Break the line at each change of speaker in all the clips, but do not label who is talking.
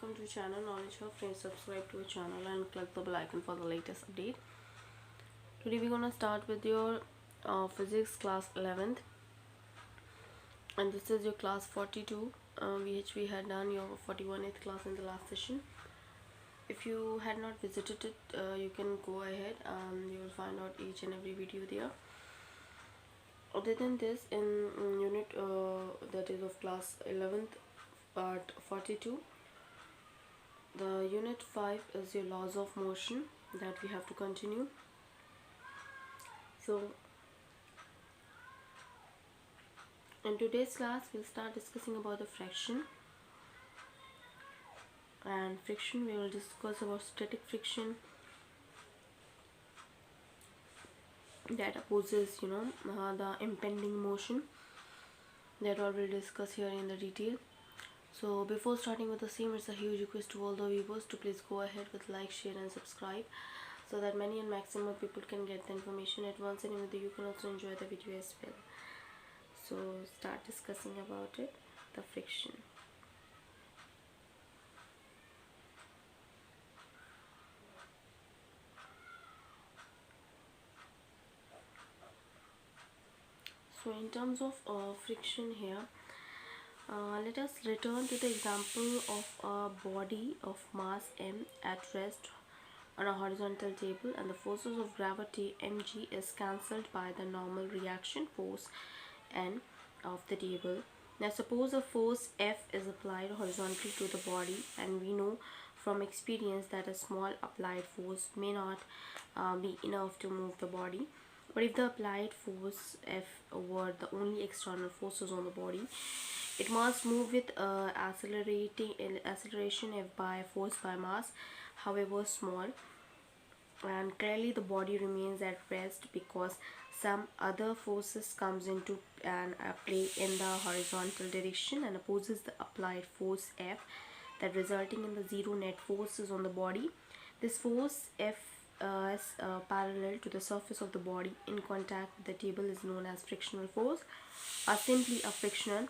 welcome to channel Knowledge Hub. Friends, subscribe to our channel and click the bell icon for the latest update. Today we're gonna start with your physics class 11th, and this is your class 42, which we had done your 41th class in the last session. If you had not visited it, you can go ahead and you will find out each and every video there. Other than this, in unit that is of class 11th, part 42, the unit 5 is your laws of motion that we have to continue. So in today's class we'll start discussing about the friction. And friction, we will discuss about static friction that opposes the impending motion. That all we'll discuss here in the detail. So before starting with the same, it's a huge request to all the viewers to please go ahead with like, share and subscribe, so that many and maximum people can get the information at once, and even though you can also enjoy the video as well. So start discussing about it, the friction. So in terms of friction here, let us return to the example of a body of mass m at rest on a horizontal table, and the forces of gravity mg is cancelled by the normal reaction force n of the table. Now suppose a force F is applied horizontally to the body, and we know from experience that a small applied force may not be enough to move the body. But if the applied force F were the only external forces on the body, it must move with acceleration F by force by mass, however small, and clearly the body remains at rest because some other forces comes into play in the horizontal direction and opposes the applied force F, that resulting in the zero net forces on the body. This force F is parallel to the surface of the body in contact with the table is known as frictional force, or simply a frictional,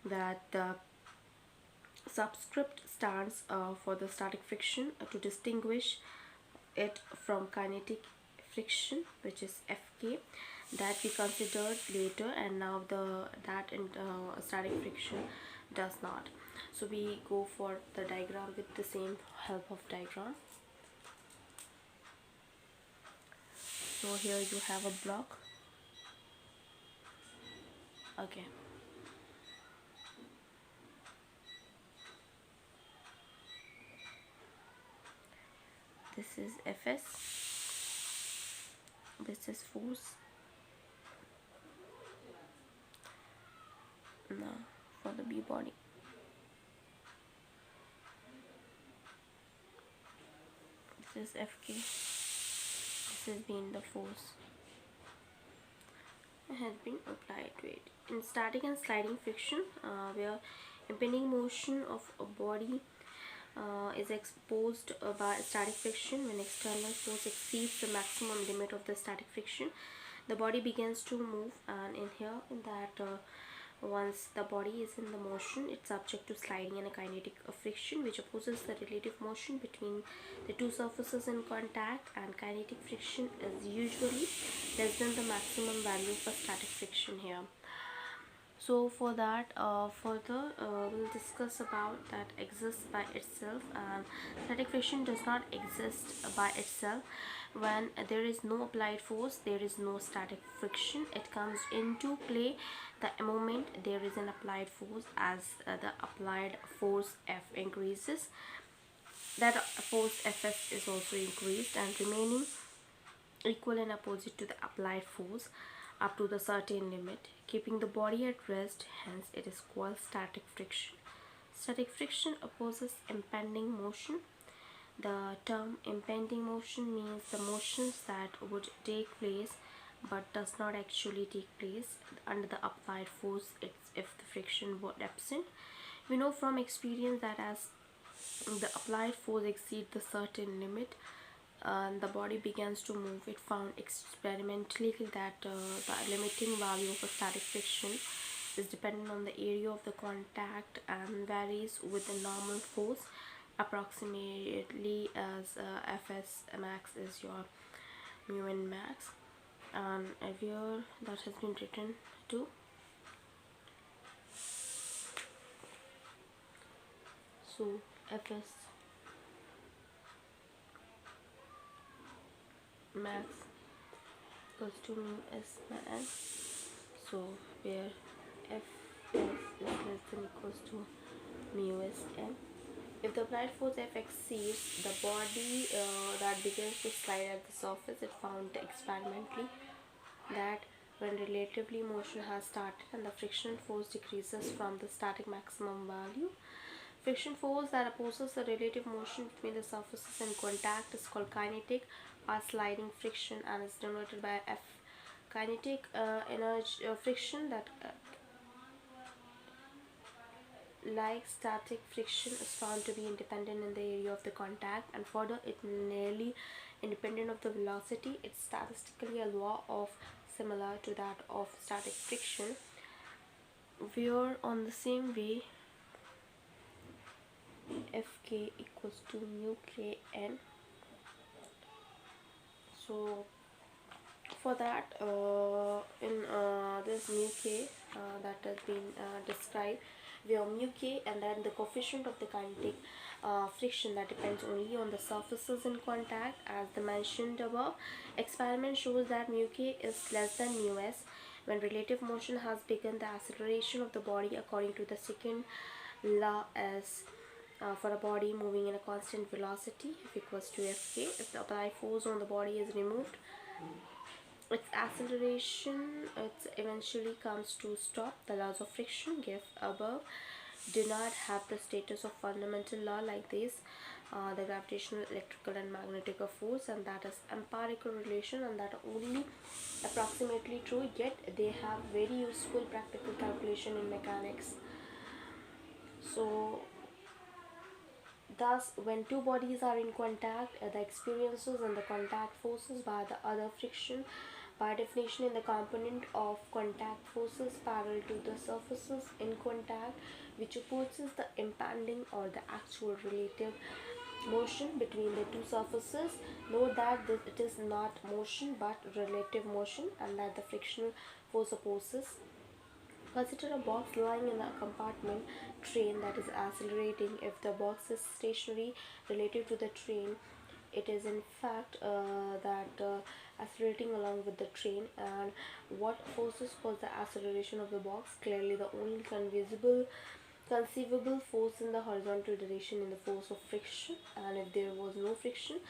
that the subscript stands for the static friction to distinguish it from kinetic friction, which is Fk, that we considered later, and now static friction does not. So we go for the diagram with the same help of diagram. So here you have a block. Okay. This is Fs. This is force. Now for the B body. This is Fk. This has been the force has been applied to it. In static and sliding friction, where impending motion of a body is exposed by static friction, when external force exceeds the maximum limit of the static friction, the body begins to move. And in that once the body is in the motion, it's subject to sliding and a kinetic friction, which opposes the relative motion between the two surfaces in contact, and kinetic friction is usually less than the maximum value for static friction here. So for that further we'll discuss about that exists by itself, and static friction does not exist by itself. When there is no applied force, there is no static friction. It comes into play the moment there is an applied force. As the applied force F increases, that force Fs is also increased and remaining equal and opposite to the applied force up to the certain limit, keeping the body at rest. Hence it is called static friction. Static friction opposes impending motion. The term impending motion means the motions that would take place but does not actually take place under the applied force if the friction were absent. We know from experience that as the applied force exceeds the certain limit, the body begins to move. It found experimentally that the limiting value of a static friction is dependent on the area of the contact and varies with the normal force approximately as Fs max is your mu n max. And here that has been written to. So Fs max equals to mu s by n. So where F is less than equals to mu s n. If the applied force F exceeds the body that begins to slide at the surface, it found experimentally that when relatively motion has started and the friction force decreases from the static maximum value, friction force that opposes the relative motion between the surfaces in contact is called kinetic or sliding friction and is denoted by F. Kinetic energy friction that like static friction is found to be independent in the area of the contact, and further it nearly independent of the velocity. It's statistically a law of similar to that of static friction. We are on the same way Fk equals to mu k n. So for that in this mu k that has been described, we have mu k and then the coefficient of the kinetic friction that depends only on the surfaces in contact. As the mentioned above, experiment shows that mu k is less than mu s when relative motion has begun. The acceleration of the body according to the second law is for a body moving in a constant velocity F equals to Fk. If the applied force on the body is removed, its acceleration eventually comes to stop. The laws of friction given above do not have the status of fundamental law like this, the gravitational, electrical and magnetic force, and that is empirical relation and that are only approximately true, yet they have very useful practical calculation in mechanics. So thus, when two bodies are in contact, the experiences and the contact forces by the other friction, by definition, in the component of contact forces parallel to the surfaces in contact, which opposes the impending or the actual relative motion between the two surfaces. Note that it is not motion but relative motion, and that the frictional force opposes. Consider a box lying in a compartment train that is accelerating. If the box is stationary relative to the train, it is in fact accelerating along with the train. And what forces cause the acceleration of the box? Clearly, the only conceivable force in the horizontal direction in the force of friction. And if there was no friction,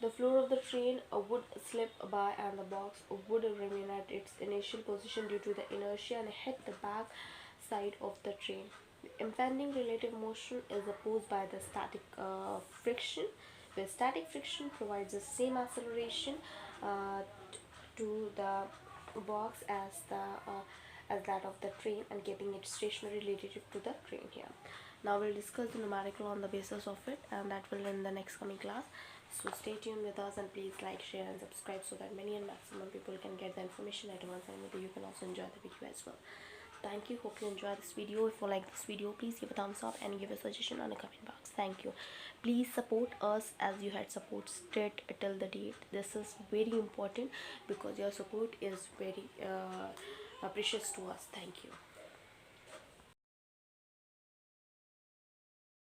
the floor of the train would slip by and the box would remain at its initial position due to the inertia and hit the back side of the train. The impending relative motion is opposed by the static friction, where static friction provides the same acceleration uh, to the box as that of the train and keeping it stationary relative to the train here. Now we'll discuss the numerical on the basis of it, and that will in the next coming class. So stay tuned with us and please like, share and subscribe so that many and maximum people can get the information at once, and maybe you can also enjoy the video as well. Thank you. Hope you enjoy this video. If you like this video, please give a thumbs up and give a suggestion on the comment box. Thank you. Please support us as you had supported till the date. This is very important because your support is very precious to us. Thank you.